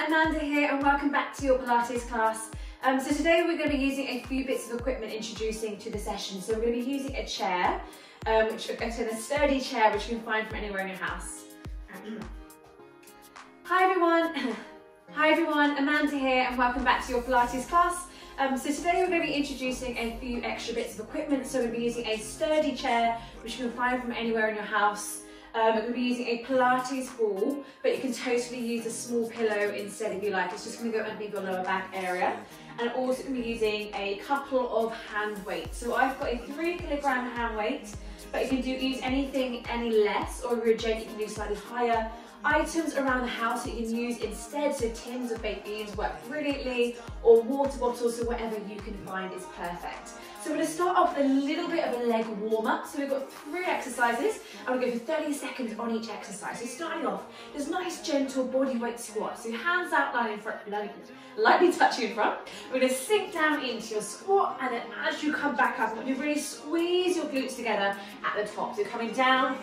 Amanda here and welcome back to your Pilates class. So today we're going to be using a few bits of equipment introducing to the session. So we're going to be using a chair, a sturdy chair which you can find from anywhere in your house. Hi everyone, Amanda here and welcome back to your Pilates class. So today we're going to be introducing a few extra bits of equipment. So we're going to be using a sturdy chair which you can find from anywhere in your house. We're going to be using a Pilates ball, but you can totally use a small pillow instead if you like. It's just going to go underneath your lower back area. And also going to be using a couple of hand weights. So I've got a 3 kilogram hand weight, but you can use anything any less, or if you're a gent, you can do slightly higher. Items around the house that you can use instead, so tins of baked beans work brilliantly, or water bottles, so whatever you can find is perfect. So we're going to start off with a little bit of a leg warm up. So we've got 3 exercises and we'll go for 30 seconds on each exercise. So starting off, this nice gentle body weight squat. So your hands out, lying in front, lightly touching in front. We're going to sink down into your squat, and then as you come back up, you really squeeze your glutes together at the top. So coming down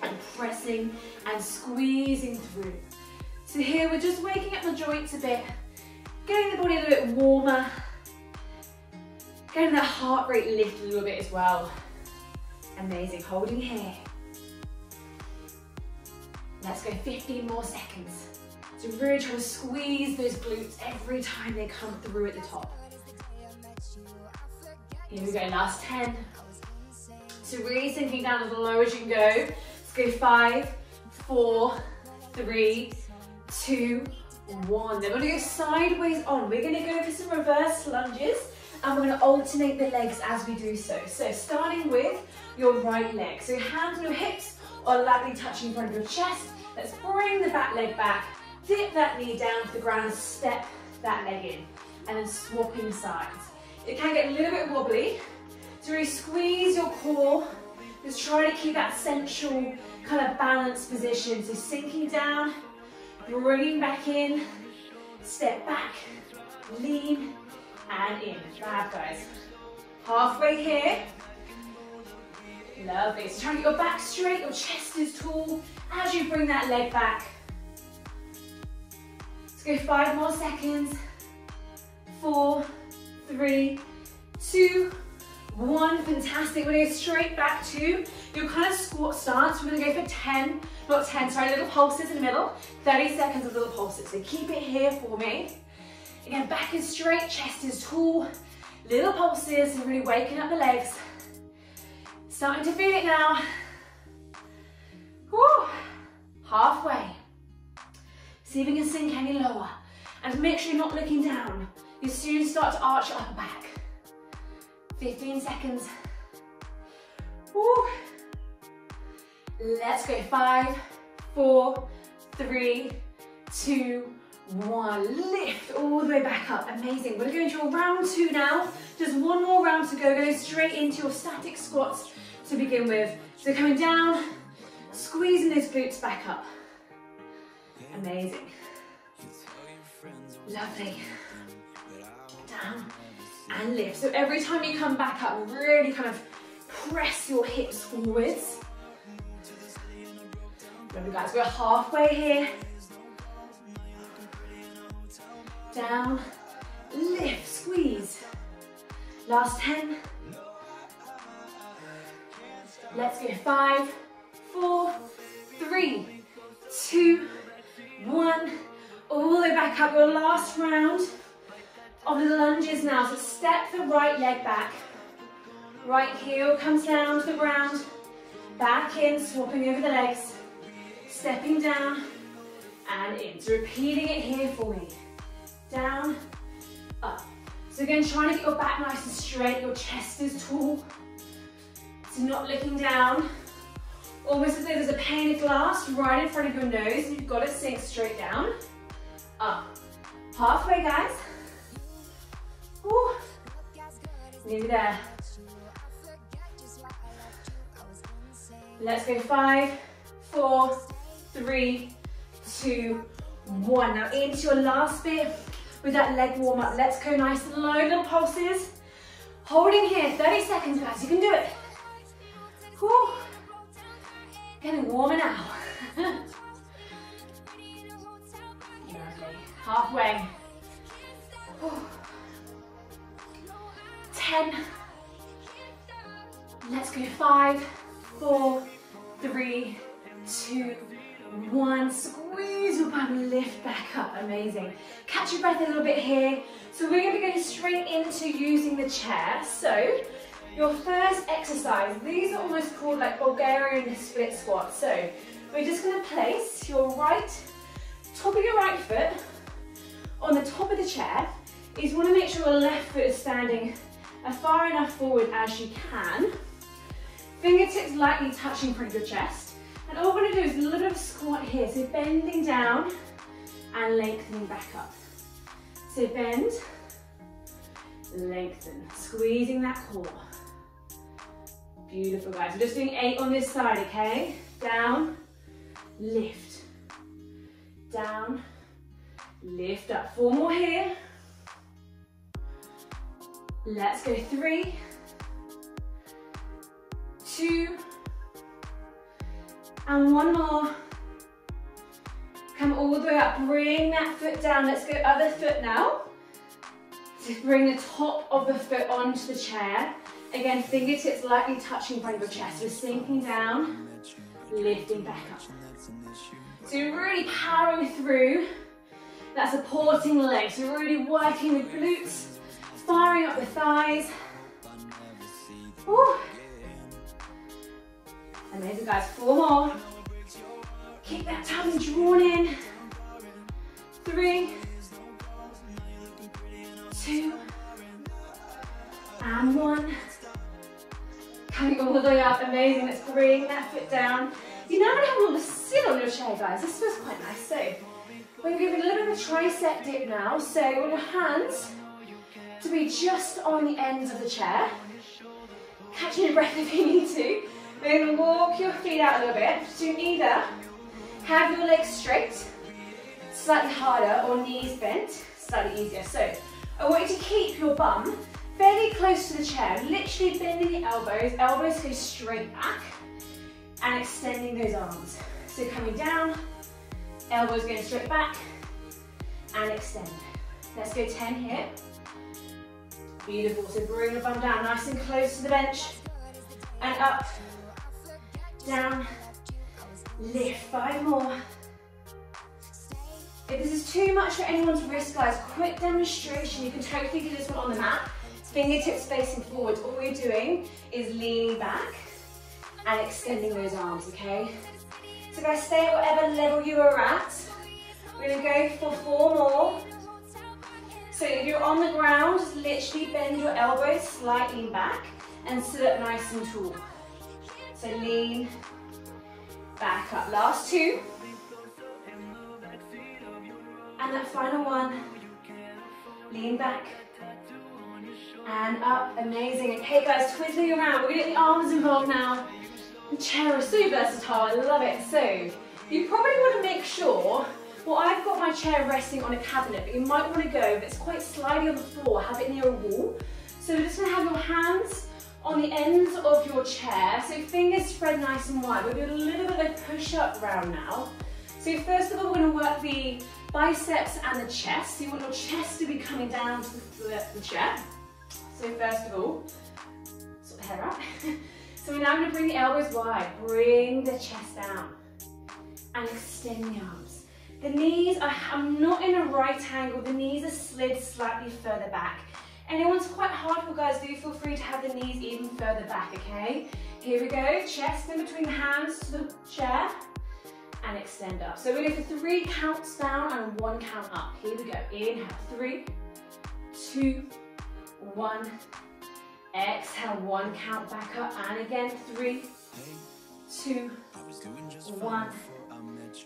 and pressing and squeezing through. So here we're just waking up the joints a bit, getting the body a little bit warmer, getting that heart rate lift a little bit as well. Amazing, holding here. Let's go 15 more seconds. So really try to squeeze those glutes every time they come through at the top. Here we go, last 10. So really sinking down as low as you can go. Let's go 5, 4, 3, 2, 1. Then we're gonna go sideways on. We're gonna go for some reverse lunges, and we're going to alternate the legs as we do so. So starting with your right leg. So your hands on your hips or lightly touching in front of your chest. Let's bring the back leg back, dip that knee down to the ground and step that leg in. And then swapping sides. It can get a little bit wobbly. So really squeeze your core. Just try to keep that central kind of balanced position. So sinking down, bringing back in, step back, lean, and in. Fab, guys. Halfway here. Lovely. So try to get your back straight, your chest is tall as you bring that leg back. Let's go 5 more seconds. 4, 3, 2, 1. Fantastic. We're going to go straight back to your kind of squat stance. We're going to go for 10, not 10, sorry, little pulses in the middle. 30 seconds of little pulses. So keep it here for me. Again, back is straight, chest is tall, little pulses, and really waking up the legs. Starting to feel it now. Woo. Halfway. See if you can sink any lower. And make sure you're not looking down. You soon start to arch your upper back. 15 seconds. Woo. Let's go. 5, 4, 3, 2, 1. Lift all the way back up. Amazing. We're going to go into your round 2 now. Just one more round to go. Go straight into your static squats to begin with. So coming down, squeezing those glutes back up. Amazing. Lovely. Down and lift. So every time you come back up, really kind of press your hips forwards. Remember, guys, we're halfway here. Down, lift, squeeze. Last 10. Let's go 5, 4, 3, 2, 1. All the way back up, your last round of the lunges now. So step the right leg back. Right heel comes down to the ground. Back in, swapping over the legs. Stepping down and in. So repeating it here for me. Down, up. So again, trying to get your back nice and straight, your chest is tall. So not looking down. Almost as though there's a pane of glass right in front of your nose and you've got to sink straight down. Up. Halfway, guys. Woo. Nearly there. Let's go 5, 4, 3, 2, 1. Now into your last bit. With that leg warm up, let's go nice and low, little pulses. Holding here, 30 seconds, guys, you can do it. Whew. Getting warmer now. Lovely. Halfway. 10. Let's go. 5, 4, 3, 2, 1. Squeeze your bum, lift back up. Amazing. Catch your breath a little bit here. So we're going to be going straight into using the chair. So your first exercise, these are almost called like Bulgarian split squats. So we're just going to place your top of your right foot on the top of the chair. You want to make sure your left foot is standing far enough forward as you can. Fingertips lightly touching in front of your chest. And all we're going to do is a little bit of squat here. So bending down and lengthening back up. So bend, lengthen, squeezing that core. Beautiful, guys. We're just doing 8 on this side, okay? Down, lift, down, lift up. 4 more here. Let's go. 3, 2, and 1 more. Come all the way up, bring that foot down. Let's go other foot now. So bring the top of the foot onto the chair. Again, fingertips lightly touching in front of your chest. We're sinking down, lifting back up. So you're really powering through that supporting leg. So you're really working the glutes, firing up the thighs. Woo. Amazing, guys. 4 more. Keep that tummy drawn in. 3, 2, and 1. Coming all the way up. Amazing. Let's bring that foot down. You're now going to have a little sit on your chair, guys. This feels quite nice. So we're going to give it a little bit of a tricep dip now. So you want your hands to be just on the ends of the chair. Catching your breath if you need to. We're going to walk your feet out a little bit. So you either have your legs straight, slightly harder, or knees bent, slightly easier. So I want you to keep your bum fairly close to the chair, literally bending the elbows. Elbows go straight back and extending those arms. So coming down, elbows going straight back and extend. Let's go 10 here. Beautiful. So bring the bum down nice and close to the bench and up, down, lift. 5 more. If this is too much for anyone's wrist, guys, quick demonstration. You can totally do this one on the mat. Fingertips facing forward. All we're doing is leaning back and extending those arms, okay? So guys, stay at whatever level you are at. We're gonna go for 4 more. So if you're on the ground, just literally bend your elbows slightly back and sit up nice and tall. So lean back up. Last 2. And that final one. Lean back and up. Amazing. Okay guys, twiddling around. We're gonna get the arms involved now. The chair is so versatile, I love it. So you probably want to make sure, well, I've got my chair resting on a cabinet, but you might want to go, if it's quite slidey on the floor, have it near a wall. So we're just going to have your hands on the ends of your chair, so fingers spread nice and wide. We're doing a little bit of a push-up round now. So first of all, we're going to work the biceps and the chest. So you want your chest to be coming down to the chair. So first of all, sort the hair out. So we're now going to bring the elbows wide, bring the chest down, and extend the arms. The knees, I'm not in a right angle, the knees are slid slightly further back. Anyone's quite hardcore, guys, do feel free to have the knees even further back, okay? Here we go, chest in between the hands to the chair, and extend up. So we go for 3 counts down and 1 count up. Here we go, inhale, 3, 2, 1. Exhale, 1 count back up, and again, 3, 2, 1.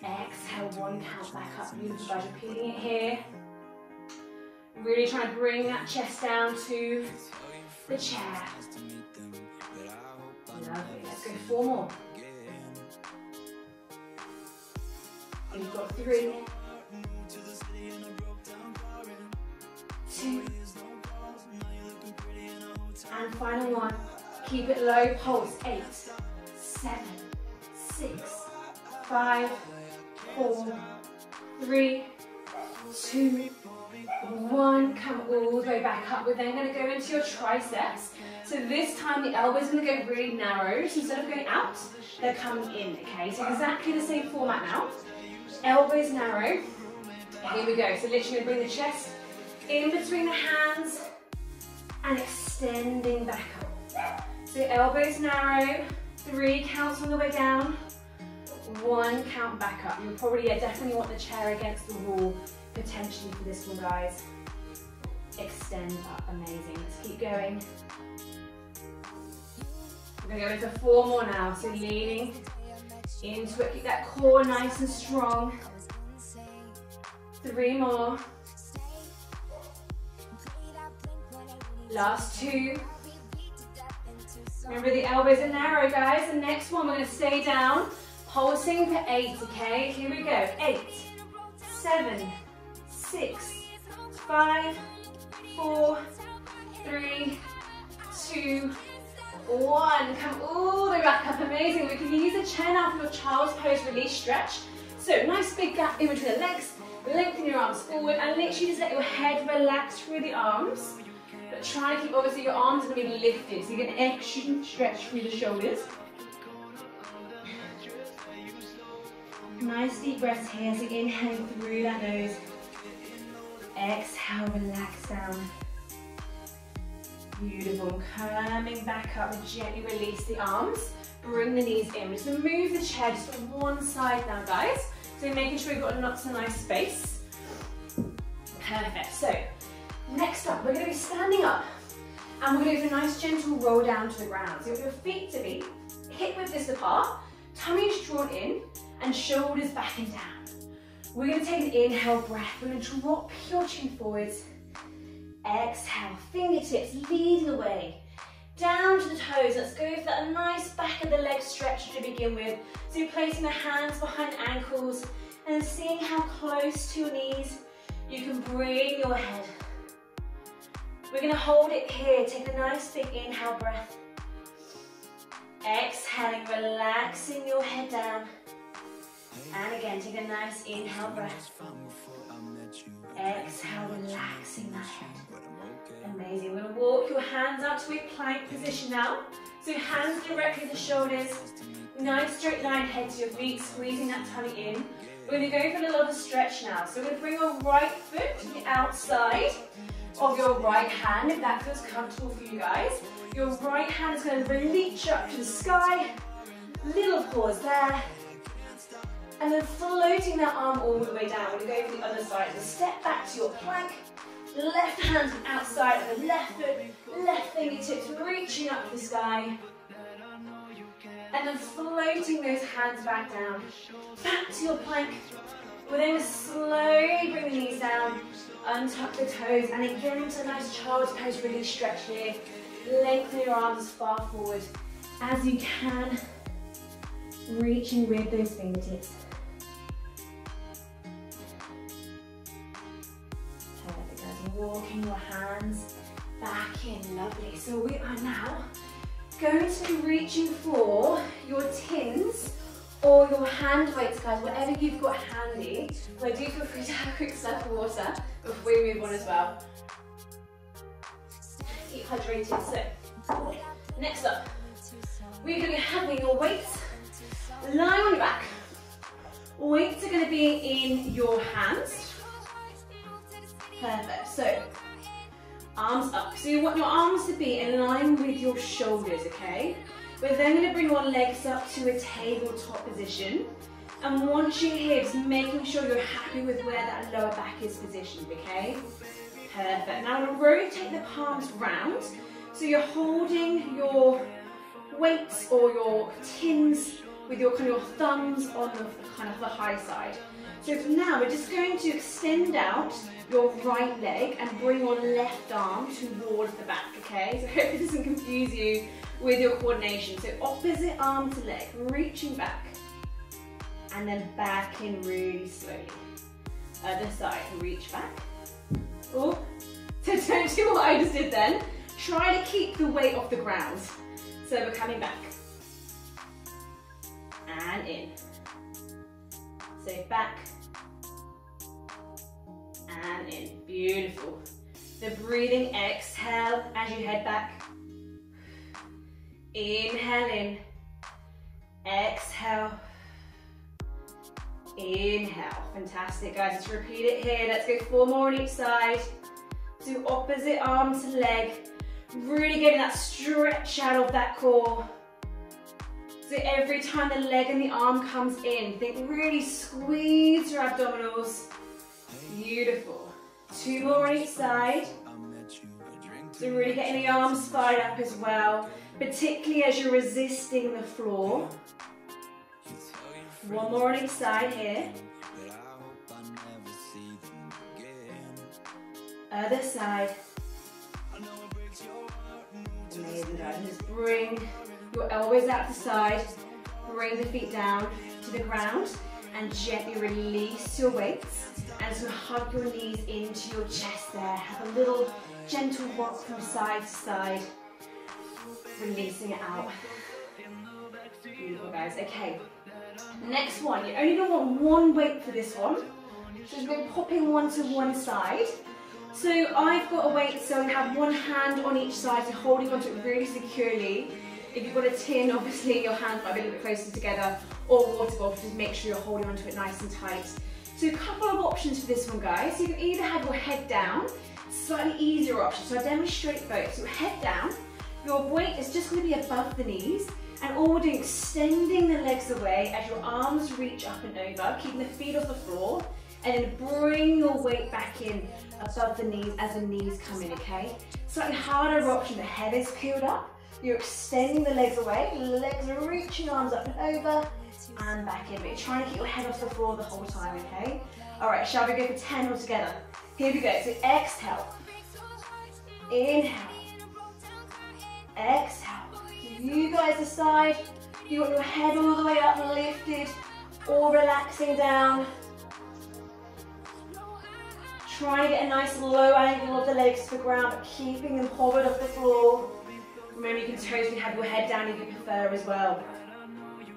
Exhale, 1 count back up. Beautiful, guys, repeating it here. Really trying to bring that chest down to the chair. Lovely, let's go 4 more. You've got 3, 2, and final 1. Keep it low, pulse. 8, 7, 6, 5, 4, 3, 2, 1. Come all the way back up. We're then going to go into your triceps. So this time the elbow's going to go really narrow. So instead of going out, they're coming in, okay? So exactly the same format now. Elbows narrow. Here we go. So literally going to bring the chest in between the hands and extending back up. So elbows narrow. 3 counts on the way down. 1 count back up. You'll probably definitely want the chair against the wall potentially for this one, guys. Extend up. Amazing. Let's keep going. We're going to go into 4 more now. So leaning into it. Keep that core nice and strong. 3 more. Last 2. Remember the elbows are narrow, guys. The next one we're going to stay down. Pulsing for 8, okay? Here we go. 8, 7, 6, 5, 4, 3, 2, 1. Come all the way back up. Amazing. We can use the chair now for your child's pose release stretch. So nice big gap in between the legs. Lengthen your arms forward and literally just let your head relax through the arms. But try to keep, obviously your arms are going to be lifted, so you get an extra stretch through the shoulders. Nice deep breaths here, so inhaling through that nose. Exhale, relax down. Beautiful. Coming back up, gently release the arms. Bring the knees in. We're just going to move the chair just to one side now, guys. So making sure you've got lots of nice space. Perfect. So next up, we're going to be standing up and we're going to do a nice gentle roll down to the ground. So you want your feet to be hip width distance apart, tummy is drawn in, and shoulders back and down. We're going to take an inhale breath. We're going to drop your chin forwards. Exhale, fingertips leading the way. Down to the toes. Let's go for that nice back of the leg stretch to begin with. So you're placing the hands behind the ankles and seeing how close to your knees you can bring your head. We're going to hold it here. Take a nice big inhale breath. Exhaling, relaxing your head down. And again, take a nice inhale breath. Exhale, relaxing that head. Amazing. We're going to walk your hands out to a plank position now. So hands directly to the shoulders. Nice straight line head to your feet, squeezing that tummy in. We're going to go for a little of a stretch now. So we're going to bring your right foot to the outside of your right hand, if that feels comfortable for you guys. Your right hand is going to reach up to the sky. Little pause there. And then floating that arm all the way down. We're going to go to the other side. So step back to your plank. Left hand to the outside of the left foot. Left fingertips reaching up to the sky. And then floating those hands back down. Back to your plank. We're then going to slowly bring the knees down. Untuck the toes. And again into a nice child's pose release stretch here. Lengthen your arms as far forward as you can. Reaching with those fingertips. Perfect, guys. Walking your hands back in. Lovely. So we are now going to be reaching for your tins or your hand weights, guys, whatever you've got handy. So do feel free to have a quick slurp of water before we move on as well. Keep hydrated. So, next up, we're going to be having your weights lying on your back. Weights are going to be in your hands. Perfect. So, arms up. So you want your arms to be in line with your shoulders, okay? We're then going to bring your legs up to a tabletop position. And once you're here, just making sure you're happy with where that lower back is positioned, okay? Perfect. Now I'm going to rotate the palms round. So you're holding your weights or your tins with your kind of your thumbs on the kind of the high side. So for now, we're just going to extend out your right leg and bring your left arm towards the back, okay? So I hope it doesn't confuse you with your coordination. So opposite arm to leg, reaching back, and then back in really slowly. Other side, reach back. Oh, so don't do what I just did then. Try to keep the weight off the ground. So we're coming back. And in. So back. Beautiful. The breathing, exhale as you head back. Inhale in. Exhale. Inhale. Fantastic, guys. Let's repeat it here. Let's go 4 more on each side. Do opposite arm to leg. Really getting that stretch out of that core. So every time the leg and the arm comes in, think really squeeze your abdominals. Beautiful. 2 more on each side. So really getting the arms fired up as well, particularly as you're resisting the floor. 1 more on each side here. Other side. Amazing, guys. And just bring your elbows out to the side. Bring the feet down to the ground and gently release your weights. And just hug your knees into your chest there. Have a little gentle rock from side to side. Releasing it out. Beautiful, guys. Okay. Next one. You're only going to want 1 weight for this one. So just go popping one to one side. So I've got a weight, so I have 1 hand on each side, so holding onto it really securely. If you've got a tin, obviously your hands might be a little bit closer together, or water bottle, just make sure you're holding onto it nice and tight. So a couple of options for this one, guys. So you can either have your head down, slightly easier option. So I demonstrate both. So head down, your weight is just going to be above the knees, and all we're doing, extending the legs away as your arms reach up and over, keeping the feet off the floor, and then bring your weight back in above the knees as the knees come in, okay? Slightly harder option, the head is peeled up, you're extending the legs away, legs are reaching, arms up and over, and back in, but you're trying to keep your head off the floor the whole time, okay? All right, shall we go for 10 all together? Here we go, so exhale, inhale, exhale. So you guys decide, you want your head all the way up, lifted, or relaxing down. Trying to get a nice low angle of the legs to the ground, but keeping them hovered off the floor. Remember, you can totally have your head down if you prefer as well.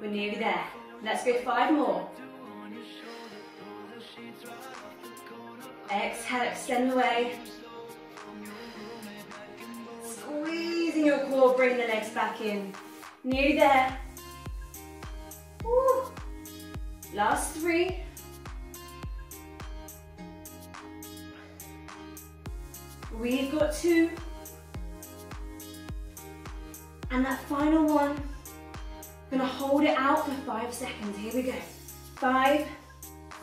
We're nearly there. Let's go 5 more. Exhale, extend the way. Squeezing your core, bring the legs back in. Nearly there. Woo. Last 3. We've got 2. And that final one, gonna hold it out for 5 seconds. Here we go. 5,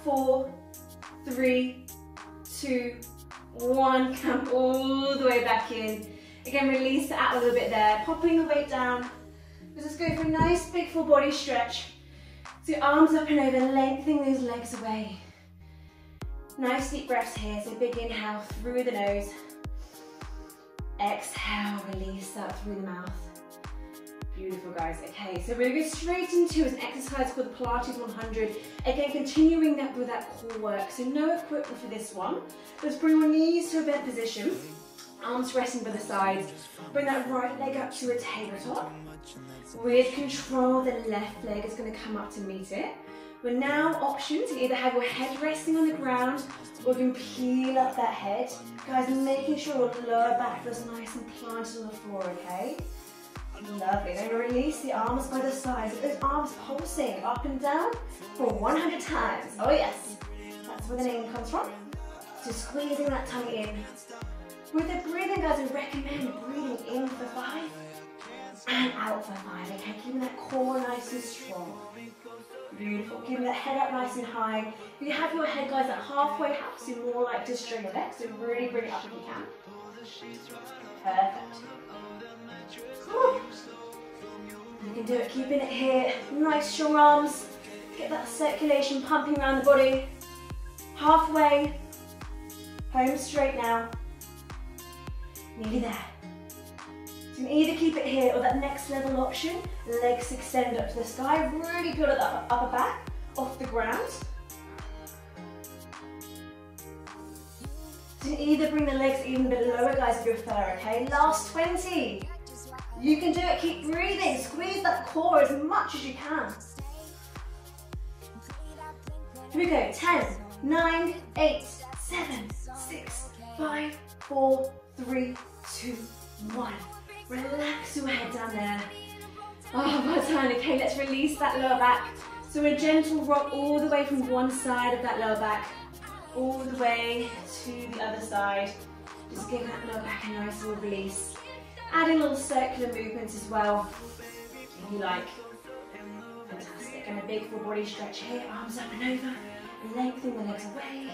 4, 3, 2, 1. Come all the way back in. Again, release it out a little bit there. Popping the weight down. Let's just go for a nice big full body stretch. So arms up and over, lengthening those legs away. Nice deep breaths here. So big inhale through the nose. Exhale, release up through the mouth. Beautiful, guys. Okay, so we're going to go straight into an exercise called the Pilates 100. Again, continuing that with that core work. So no equipment for this one. Let's bring your knees to a bent position. Arms resting by the sides. Bring that right leg up to a tabletop. With control, the left leg is going to come up to meet it. We're now options. You either have your head resting on the ground, or you can peel up that head. Guys, making sure your lower back is nice and planted on the floor, okay? Lovely. Then release the arms by the sides. Those arms pulsing up and down for 100 times. Oh yes, that's where the name comes from. So squeezing that tummy in. With the breathing, guys, I recommend breathing in for 5 and out for 5, okay? Keeping that core nice and strong. Beautiful. Keeping that head up nice and high. You have your head, guys, at halfway house. You more like to straighten your legs, so really bring it up if you can. Perfect. Woo. You can do it, keeping it here. Nice strong arms. Get that circulation pumping around the body. Halfway. Home straight now. Nearly there. So you can either keep it here or that next level option, legs extend up to the sky, really good at that upper back, off the ground. So you can either bring the legs even a bit lower, guys, if you prefer, okay? Last 20. You can do it, keep breathing, squeeze that core as much as you can. Here we go, 10, 9, 8, 7, 6, 5, 4, 3, 2, 1. Relax your head down there. Oh, well done. Okay, let's release that lower back. So a gentle rock all the way from one side of that lower back, all the way to the other side. Just give that lower back a nice little release. Adding little circular movements as well, if you like. Fantastic. And a big full body stretch here, arms up and over, lengthening the legs away.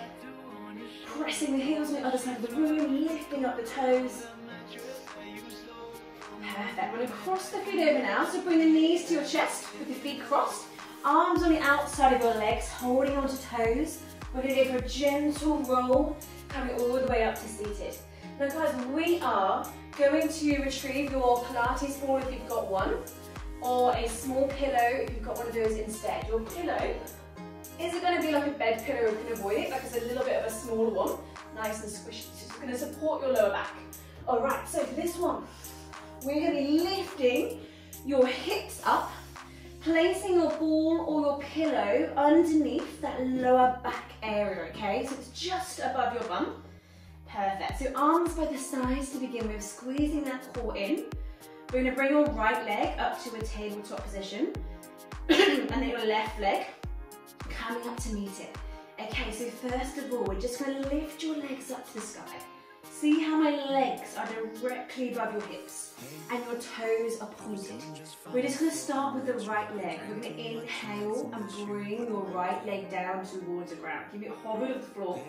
Pressing the heels on the other side of the room, lifting up the toes. Perfect. We're going to cross the feet over now, so bring the knees to your chest with the feet crossed. Arms on the outside of your legs, holding onto toes. We're going to go for a gentle roll, coming all the way up to seated. Now guys, we are going to retrieve your Pilates ball if you've got one, or a small pillow if you've got one of those instead. Your pillow, is it going to be like a bed pillow if you can avoid it, like it's a little bit of a smaller one, nice and squishy, so it's going to support your lower back. Alright, so for this one, we're going to be lifting your hips up, placing your ball or your pillow underneath that lower back area, okay? So it's just above your bum. Perfect. So arms by the sides to begin with, squeezing that core in. We're going to bring your right leg up to a tabletop position, and then your left leg coming up to meet it. Okay, so first of all, we're just going to lift your legs up to the sky. See how my legs are directly above your hips and your toes are pointed. We're just going to start with the right leg. We're going to inhale and bring your right leg down towards the ground. Give it a hover to the floor.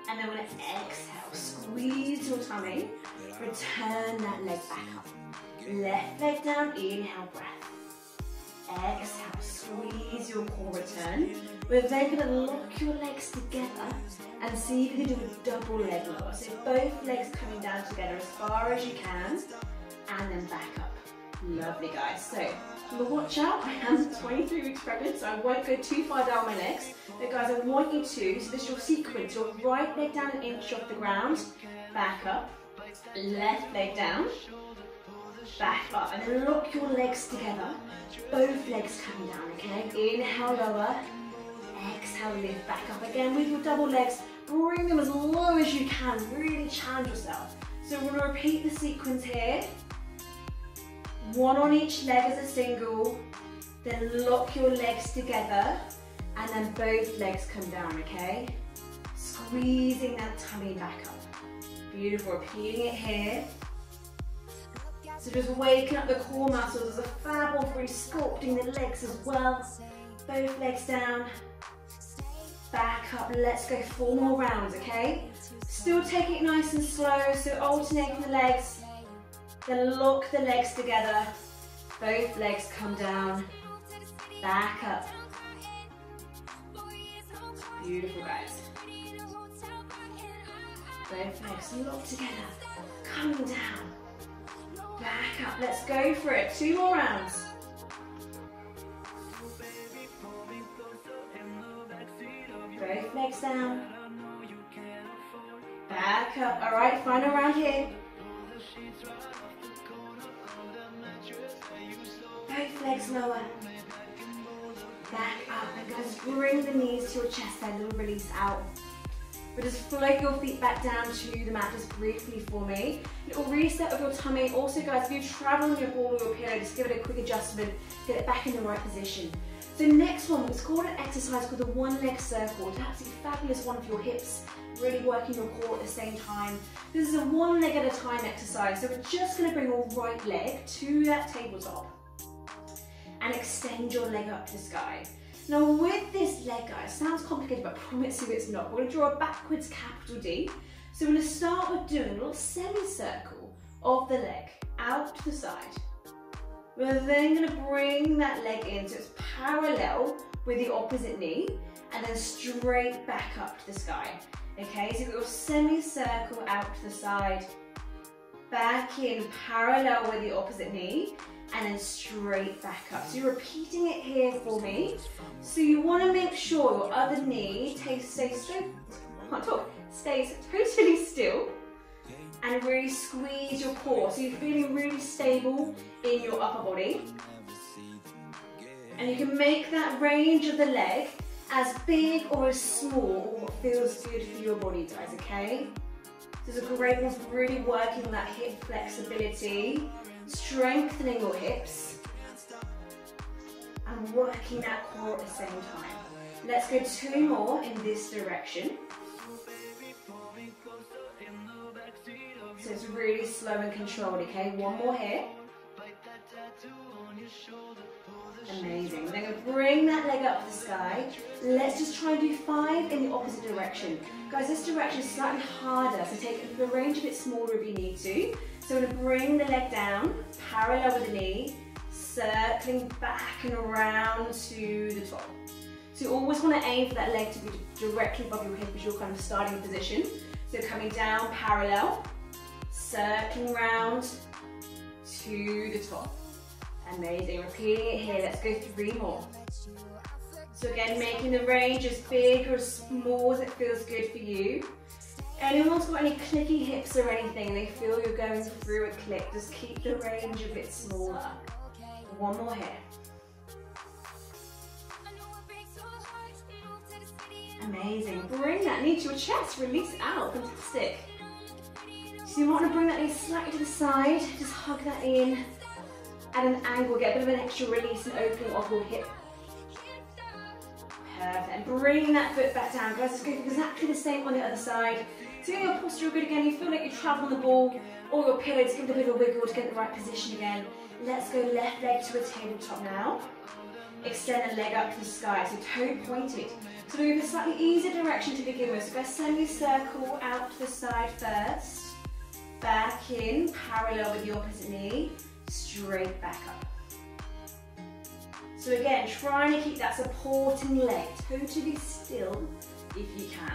And then we're going to exhale. Squeeze your tummy. Return that leg back up. Left leg down. Inhale, breath. Exhale. Squeeze your core, return. We're then going to lock your legs together and see if you can do a double leg lower. So both legs coming down together as far as you can, and then back up. Lovely, guys. So watch out, my hands are 23 weeks pregnant, so I won't go too far down my legs. But guys, I want you to, so this is your sequence, your right leg down an inch off the ground, back up, left leg down, back up, and then lock your legs together, both legs coming down, okay? Inhale, lower, exhale, lift back up. Again, with your double legs, bring them as low as you can, really challenge yourself. So we're going to repeat the sequence here. One on each leg as a single, then lock your legs together, and then both legs come down, okay? Squeezing that tummy back up. Beautiful, repeating it here. So just waking up the core muscles as a fab one for really sculpting the legs as well. Both legs down, back up, let's go 4 more rounds, okay? Still take it nice and slow, so alternating the legs, then lock the legs together, both legs come down, back up. Beautiful, guys. Both legs locked together, coming down, back up, let's go for it, 2 more rounds. Both legs down, back up. All right, final round here. Both legs lower, back up, and guys, bring the knees to your chest, then little release out. But just float your feet back down to the mat just briefly for me. Little reset of your tummy. Also, guys, if you travel on your ball or your pillow, just give it a quick adjustment, get it back in the right position. So next one, it's called an exercise called the one leg circle. It's absolutely fabulous one for your hips, really working your core at the same time. This is a one leg at a time exercise. So we're just going to bring your right leg to that tabletop and extend your leg up to the sky. Now with this leg, guys, sounds complicated, but I promise you it's not. We're going to draw a backwards capital D. So we're going to start with doing a little semicircle of the leg out to the side. We're then going to bring that leg in so it's parallel with the opposite knee, and then straight back up to the sky. Okay, so we've got a semicircle out to the side, back in parallel with the opposite knee, and then straight back up. So you're repeating it here for me. So you want to make sure your other knee stays totally still, and really squeeze your core. So you're feeling really stable in your upper body. And you can make that range of the leg as big or as small, or what feels good for your body, guys, okay? This is a great one for really working on that hip flexibility, strengthening your hips, and working that core at the same time. Let's go 2 more in this direction. So it's really slow and controlled, okay? 1 more here. Amazing. Then we're going to bring that leg up to the sky. Let's just try and do 5 in the opposite direction. Guys, this direction is slightly harder, so take the range a bit smaller if you need to. So we're going to bring the leg down, parallel with the knee, circling back and around to the top. So you always want to aim for that leg to be directly above your hip as your kind of starting position. So coming down parallel, circling round to the top. Amazing, repeating it here. Let's go 3 more. So again, making the range as big or as small as it feels good for you. Anyone's got any clicky hips or anything and they feel you're going through a click, just keep the range a bit smaller. 1 more here. Amazing. Bring that knee to your chest, release it out. Fantastic. So you want to bring that knee slightly to the side, just hug that in at an angle, get a bit of an extra release and opening of your hip. Perfect. And bring that foot back down. Guys, it's going exactly the same on the other side. So get your posture good again. You feel like you travel on the ball or your pillow to give it a bit of a wiggle to get the right position again. Let's go left leg to a tabletop now. Extend the leg up to the sky, so toe pointed. So move a slightly easier direction to begin with. So go semi-circle out to the side first. Back in, parallel with the opposite knee. Straight back up. So again, trying to keep that supporting leg totally still if you can.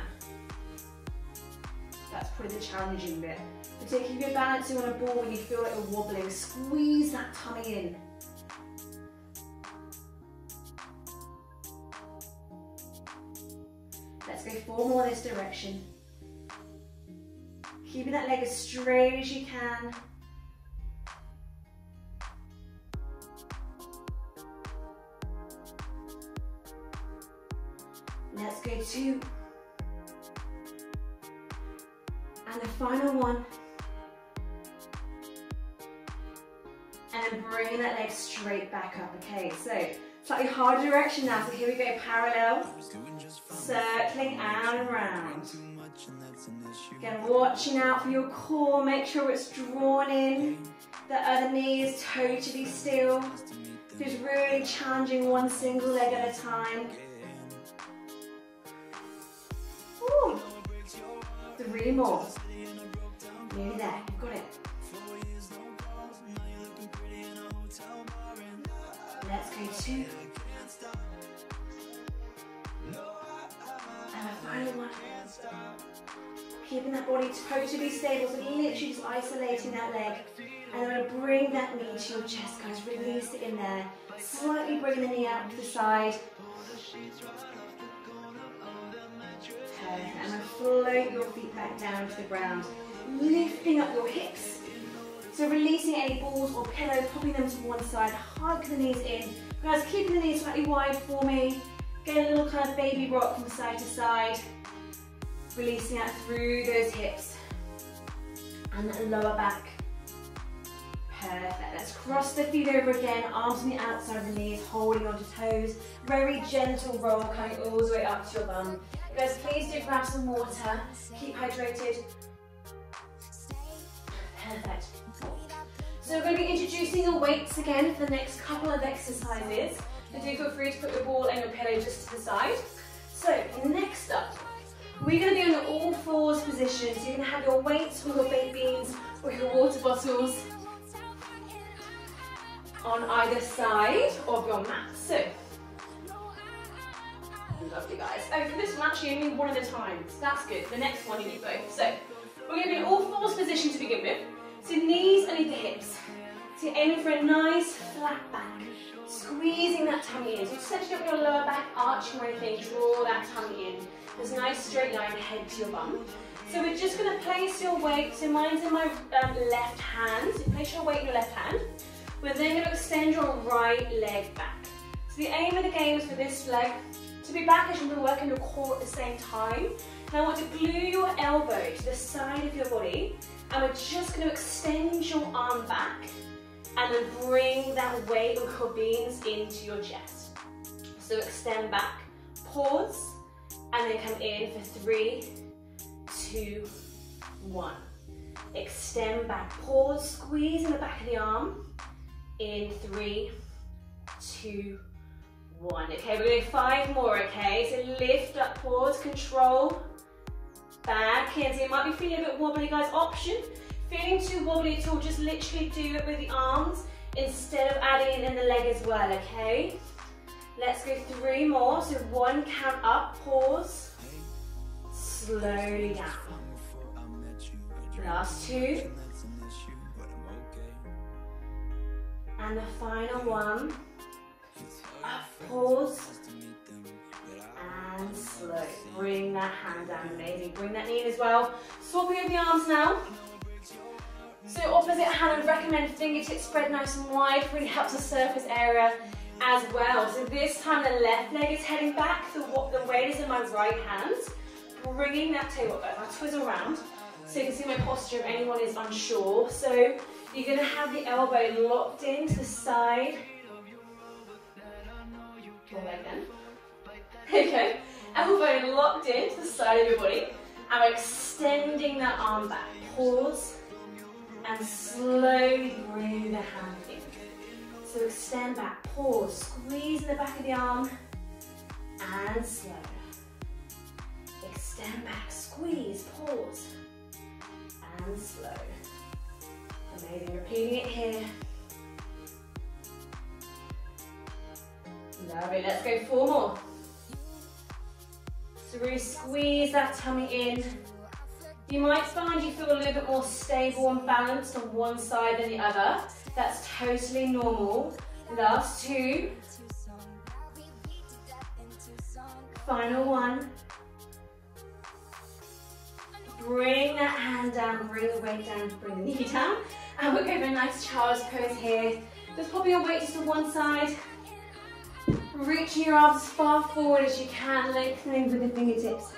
That's probably the challenging bit. So keep your balancing on a ball when you feel like you're wobbling. Squeeze that tummy in. Let's go 4 more this direction. Keeping that leg as straight as you can. Let's go 2. And the final one. And then bring that leg straight back up. Okay, so slightly harder direction now. So here we go, parallel, circling and around. Again, watching out for your core. Make sure it's drawn in. The other knee is totally still. Just really challenging one single leg at a time. Ooh. 3 more. Nearly there, you've got it. Let's go 2. And a final one. Keeping that body totally stable, so literally just isolating that leg. And then I'm going to bring that knee to your chest, guys. Release it in there. Slightly bring the knee out to the side. And then float your feet back down to the ground. Lifting up your hips. So releasing any balls or pillows, popping them to one side. Hug the knees in. Guys, keeping the knees slightly wide for me. Get a little kind of baby rock from side to side. Releasing out through those hips. And the lower back. Perfect. Let's cross the feet over again. Arms on the outside of the knees, holding onto toes. Very gentle roll, coming all the way up to your bum. Guys, please do grab some water. Keep hydrated. Perfect. So we're going to be introducing the weights again for the next couple of exercises. And do feel free to put your ball and your pillow just to the side. So next up, we're going to be in the all fours position. So you can have your weights or your baked beans or your water bottles on either side of your mat. So, lovely guys. Oh, for this one actually only one at a time. So that's good. The next one you need both. So we're going to be in all fours position to begin with. So knees underneath the hips. So you're aiming for a nice flat back. Squeezing that tummy in. So setting up your lower back, arching or anything, draw that tummy in. There's a nice straight line head to your bum. So we're just going to place your weight. So mine's in my left hand. So place your weight in your left hand. We're then going to extend your right leg back. So the aim of the game is for this leg to be back as you're working your core at the same time. Now I want to glue your elbow to the side of your body, and we're just going to extend your arm back and then bring that weight of your beans into your chest. So extend back, pause, and then come in for 3, 2, 1. Extend back, pause, squeeze in the back of the arm. In 3, 2, 1. Okay, we're doing 5 more, okay? So lift up, pause, control, back in. So you might be feeling a bit wobbly, guys. Option, feeling too wobbly at all, just literally do it with the arms instead of adding in the leg as well, okay? Let's go 3 more. So 1 count up, pause, slowly down. Last 2. And the final one. Up, pause, and slow. Bring that hand down, amazing. Bring that knee in as well. Swapping over the arms now. So opposite hand, I recommend fingertips spread nice and wide, really helps the surface area as well. So this time the left leg is heading back, the weight is in my right hand. Bringing that table over, I'll twizzle around so you can see my posture if anyone is unsure. So you're going to have the elbow locked into the side. Go leg then. Okay, elbow locked into the side of your body. And we're extending that arm back. Pause and slowly bring the hand in. So extend back, pause, squeeze in the back of the arm and slow. Extend back, squeeze, pause and slow. Amazing, repeating it here. Lovely, let's go 4 more. So really squeeze that tummy in. You might find you feel a little bit more stable and balanced on one side than the other. That's totally normal. Last 2. Final 1. Bring that hand down, bring the weight down, bring the knee down. And we're going for a nice child's pose here. Just popping your weight just to one side. Reaching your arms as far forward as you can, lengthening with the fingertips.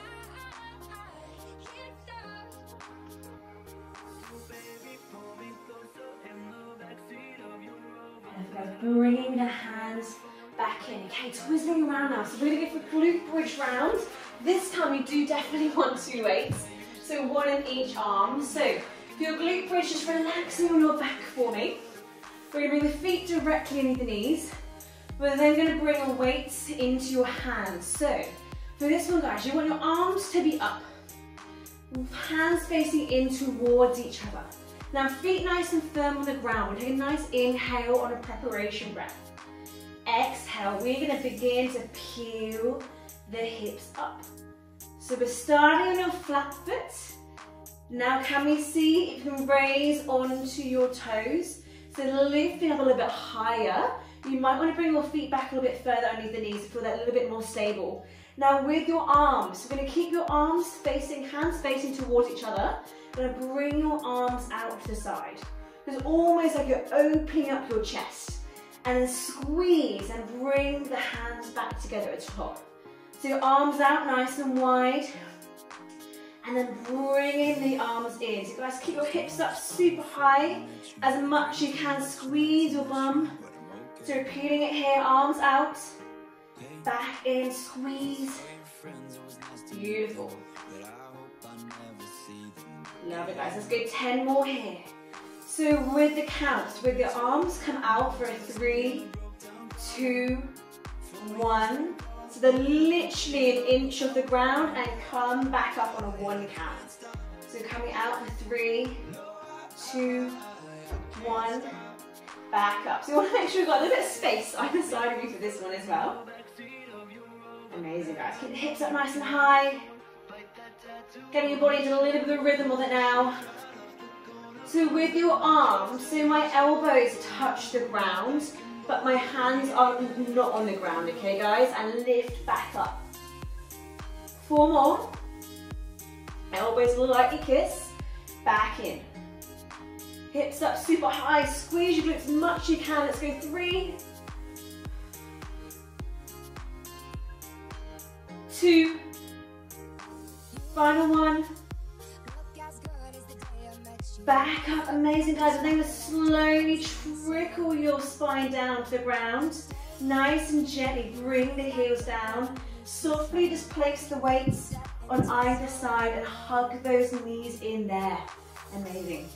Bringing the hands back in. Okay, twizzling around now. So we're going to go for glute bridge round. This time you do definitely want 2 weights. So 1 in each arm. So for your glute bridge, just relaxing on your back for me. We're going to bring the feet directly underneath the knees. We're then going to bring your weights into your hands. So for this one, guys, you want your arms to be up. Hands facing in towards each other. Now feet nice and firm on the ground. We're taking a nice inhale on a preparation breath. Exhale, we're going to begin to peel the hips up. So we're starting on your flat foot. Now can we see if you can raise onto your toes? So lifting up a little bit higher. You might want to bring your feet back a little bit further underneath the knees to feel that a little bit more stable. Now with your arms, we're going to keep your arms facing, hands facing towards each other. We're going to bring your arms out to the side. It's almost like you're opening up your chest. And then squeeze and bring the hands back together at the top. So your arms out nice and wide. And then bringing the arms in. So guys, keep your hips up super high. As much as you can, squeeze your bum. So repeating it here, arms out. Back in, squeeze. Beautiful. Love it, guys. Let's go 10 more here. So with the counts, with your arms, come out for a 3, 2, 1. So they're literally an inch off the ground and come back up on a 1 count. So coming out for 3, 2, 1, back up. So you want to make sure you've got a little bit of space either side of you for this one as well. Amazing, guys. Keep the hips up nice and high. Getting your body into a little bit of a rhythm of it now. So with your arms, so my elbows touch the ground, but my hands are not on the ground, okay guys? And lift back up. 4 more. Elbows will lightly kiss. Back in. Hips up super high. Squeeze your glutes as much as you can. Let's go 3, 2, Final one. Back up, amazing guys, and then slowly trickle your spine down to the ground. Nice and gently bring the heels down. Softly just place the weights on either side and hug those knees in there. Amazing.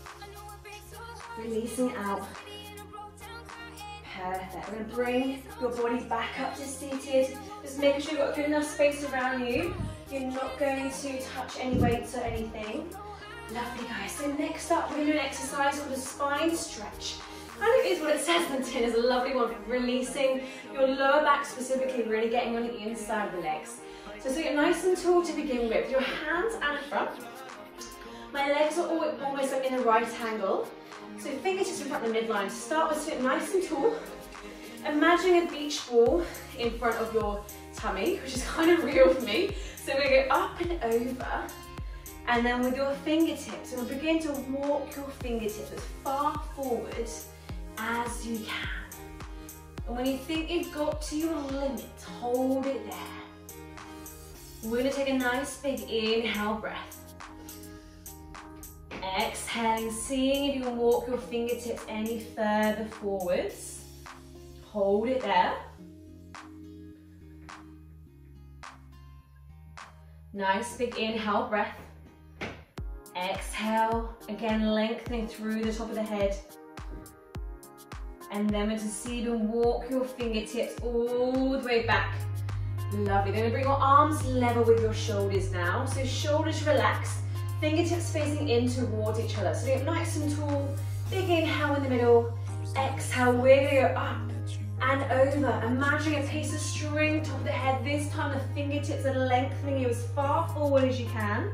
Releasing out. Perfect. We're going to bring your body back up to seated. Just making sure you've got good enough space around you. You're not going to touch any weights or anything. Lovely guys. So next up, we're going to do an exercise called a spine stretch. And it is what it says on the tin. It's a lovely one for releasing your lower back specifically, really getting on the inside of the legs. So sit nice and tall to begin with. Your hands out front. My legs are almost like in a right angle. So fingertips in front of the midline. To start with, sit nice and tall. Imagine a beach ball in front of your tummy, which is kind of real for me. So we go up and over. And then with your fingertips, you'll begin to walk your fingertips as far forward as you can. And when you think you've got to your limit, hold it there. We're going to take a nice big inhale breath. Exhaling, seeing if you can walk your fingertips any further forwards. Hold it there. Nice big inhale breath. Exhale, again lengthening through the top of the head. And then we're to see you walk your fingertips all the way back. Lovely. Then we bring your arms level with your shoulders now. So shoulders relaxed, fingertips facing in towards each other. So get nice and tall, big inhale in the middle. Exhale, we're going to go up and over. Imagine a piece of string top of the head. This time the fingertips are lengthening you as far forward as you can.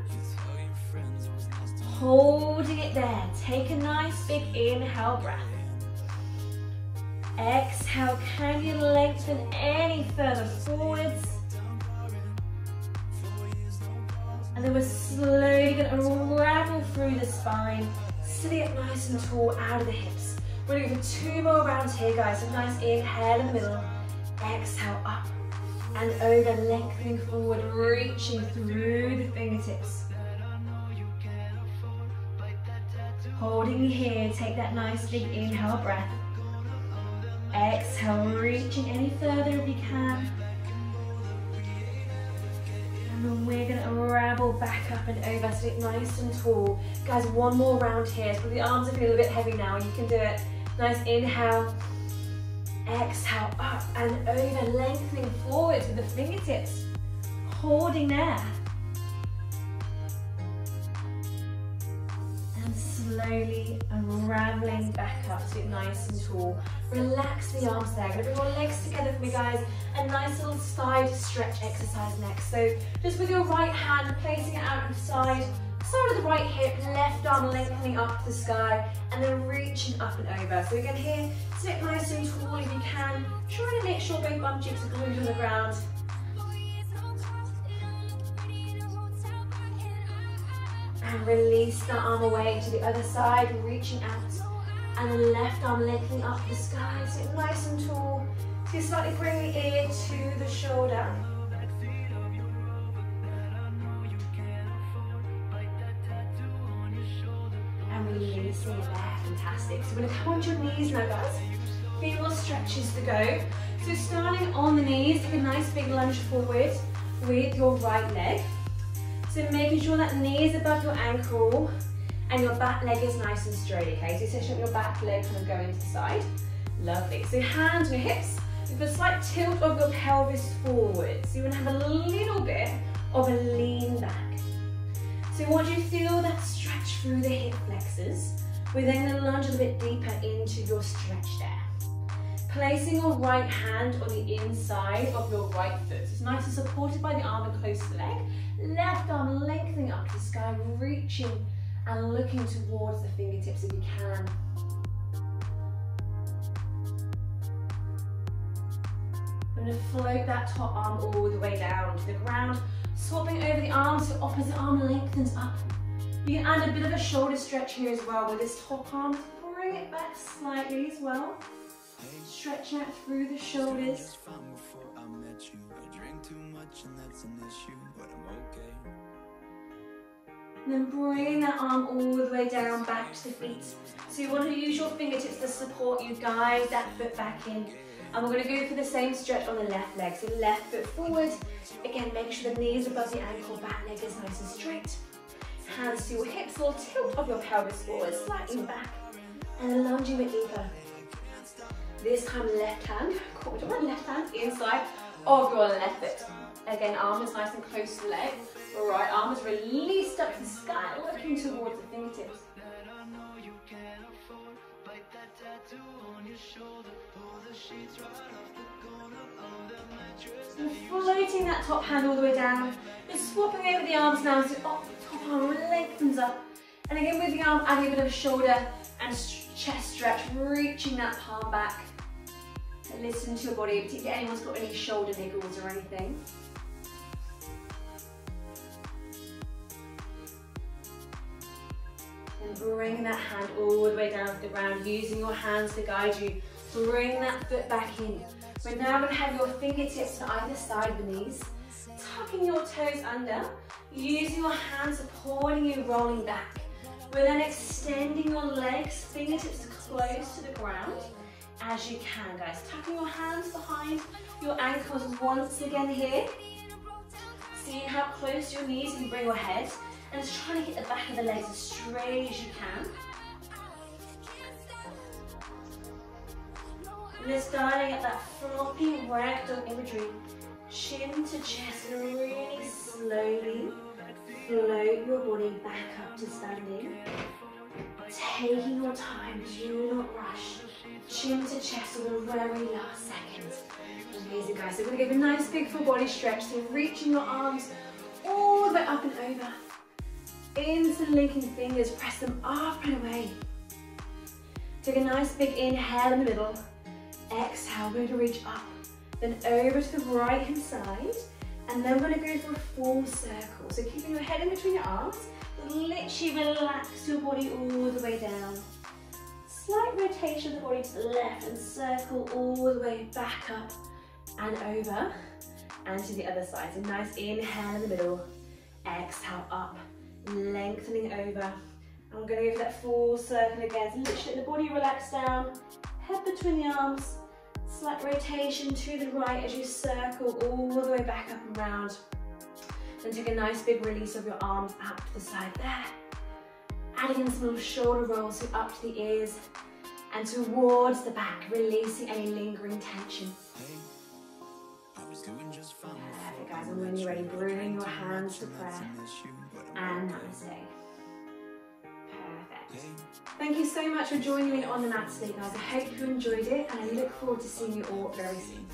Holding it there. Take a nice big inhale breath. Exhale, can you lengthen any further forwards? And then we're slowly going to unravel through the spine. Sit up nice and tall out of the hips. We're going to go for 2 more rounds here, guys. So nice inhale in the middle. Exhale up and over, lengthening forward, reaching through the fingertips. Holding here, take that nice big inhale breath. Exhale, reaching any further if you can. And then we're going to unravel back up and over, sit nice and tall. Guys, 1 more round here. So the arms are feeling a bit heavy now. You can do it. Nice inhale. Exhale, up and over, lengthening forwards with the fingertips. Holding there. And slowly unraveling back up, sit nice and tall. Relax the arms there. Gonna bring your legs together for me, guys. A nice little side stretch exercise next. So just with your right hand, placing it out to the side of the right hip, left arm lengthening up to the sky, and then reaching up and over. So again here, sit nice and tall if you can. Try to make sure both bum cheeks are glued on the ground. And release the arm away to the other side, reaching out. And the left arm lengthening up the sky, sit nice and tall. So you slightly bring the ear to the shoulder. And releasing it there, fantastic. So we're gonna come onto your knees now, guys. Few more stretches to go. So starting on the knees, take a nice big lunge forward with your right leg. So making sure that knee is above your ankle, and your back leg is nice and straight, okay? So essentially your back leg kind of going to the side. Lovely. So hands on your hips, with a slight tilt of your pelvis forward. So you want to have a little bit of a lean back. So once you feel that stretch through the hip flexors, we're then going to lunge a little bit deeper into your stretch there. Placing your right hand on the inside of your right foot. So it's nice and supported by the arm and close to the leg. Left arm lengthening up to the sky, reaching and looking towards the fingertips if you can. I'm going to float that top arm all the way down to the ground, swapping over the arms so opposite arm lengthens up. You can add a bit of a shoulder stretch here as well with this top arm. Bring it back slightly as well. Stretch out through the shoulders. And then bring that arm all the way down back to the feet. So you want to use your fingertips to support you, guide that foot back in. And we're going to go for the same stretch on the left leg. So left foot forward. Again, make sure the knees above the ankle, back leg is nice and straight. Hands to your hips, little tilt of your pelvis forward, slightly back. And lunge a bit deeper. This time left hand, left hand inside of your left foot. Again, arm is nice and close to the leg. Right arm is released up to the sky, looking towards the fingertips. And floating that top hand all the way down. Just swapping over the arms now, so top arm lengthens up. And again with the arm, adding a bit of a shoulder and chest stretch, reaching that palm back. And listen to your body, particularly if anyone's got any shoulder niggles or anything. And bring that hand all the way down to the ground, using your hands to guide you. Bring that foot back in. We're now going to have your fingertips to either side of the knees, tucking your toes under, using your hands supporting you, rolling back. We're then extending your legs, fingertips close to the ground as you can, guys. Tucking your hands behind your ankles once again here. Seeing how close to your knees you can bring your head, and just trying to get the back of the legs as straight as you can. And just dialing up that floppy ragdoll imagery, chin to chest, and really slowly float your body back up to standing. Taking your time, do not rush. Chin to chest for the very last second. Amazing, guys. So we're going to give a nice big full body stretch. So reaching your arms all the way up and over. Into the linking fingers, press them up and away. Take a nice big inhale in the middle. Exhale, we're going to reach up. Then over to the right hand side. And then we're going to go for a full circle. So keeping your head in between your arms. Literally relax your body all the way down. Slight rotation of the body to the left and circle all the way back up and over. And to the other side. So nice inhale in the middle. Exhale up. Lengthening over. I'm going to go for that full circle again. So literally let the body relax down, head between the arms, slight rotation to the right as you circle all the way back up and round. Then take a nice big release of your arms out to the side there. Adding in some little shoulder rolls, so up to the ears and towards the back, releasing any lingering tension. Perfect, guys, and when you're ready, bring your hands to prayer. And namaste. Perfect. Thank you so much for joining me on the mat today, guys. I hope you enjoyed it, and I look forward to seeing you all very soon.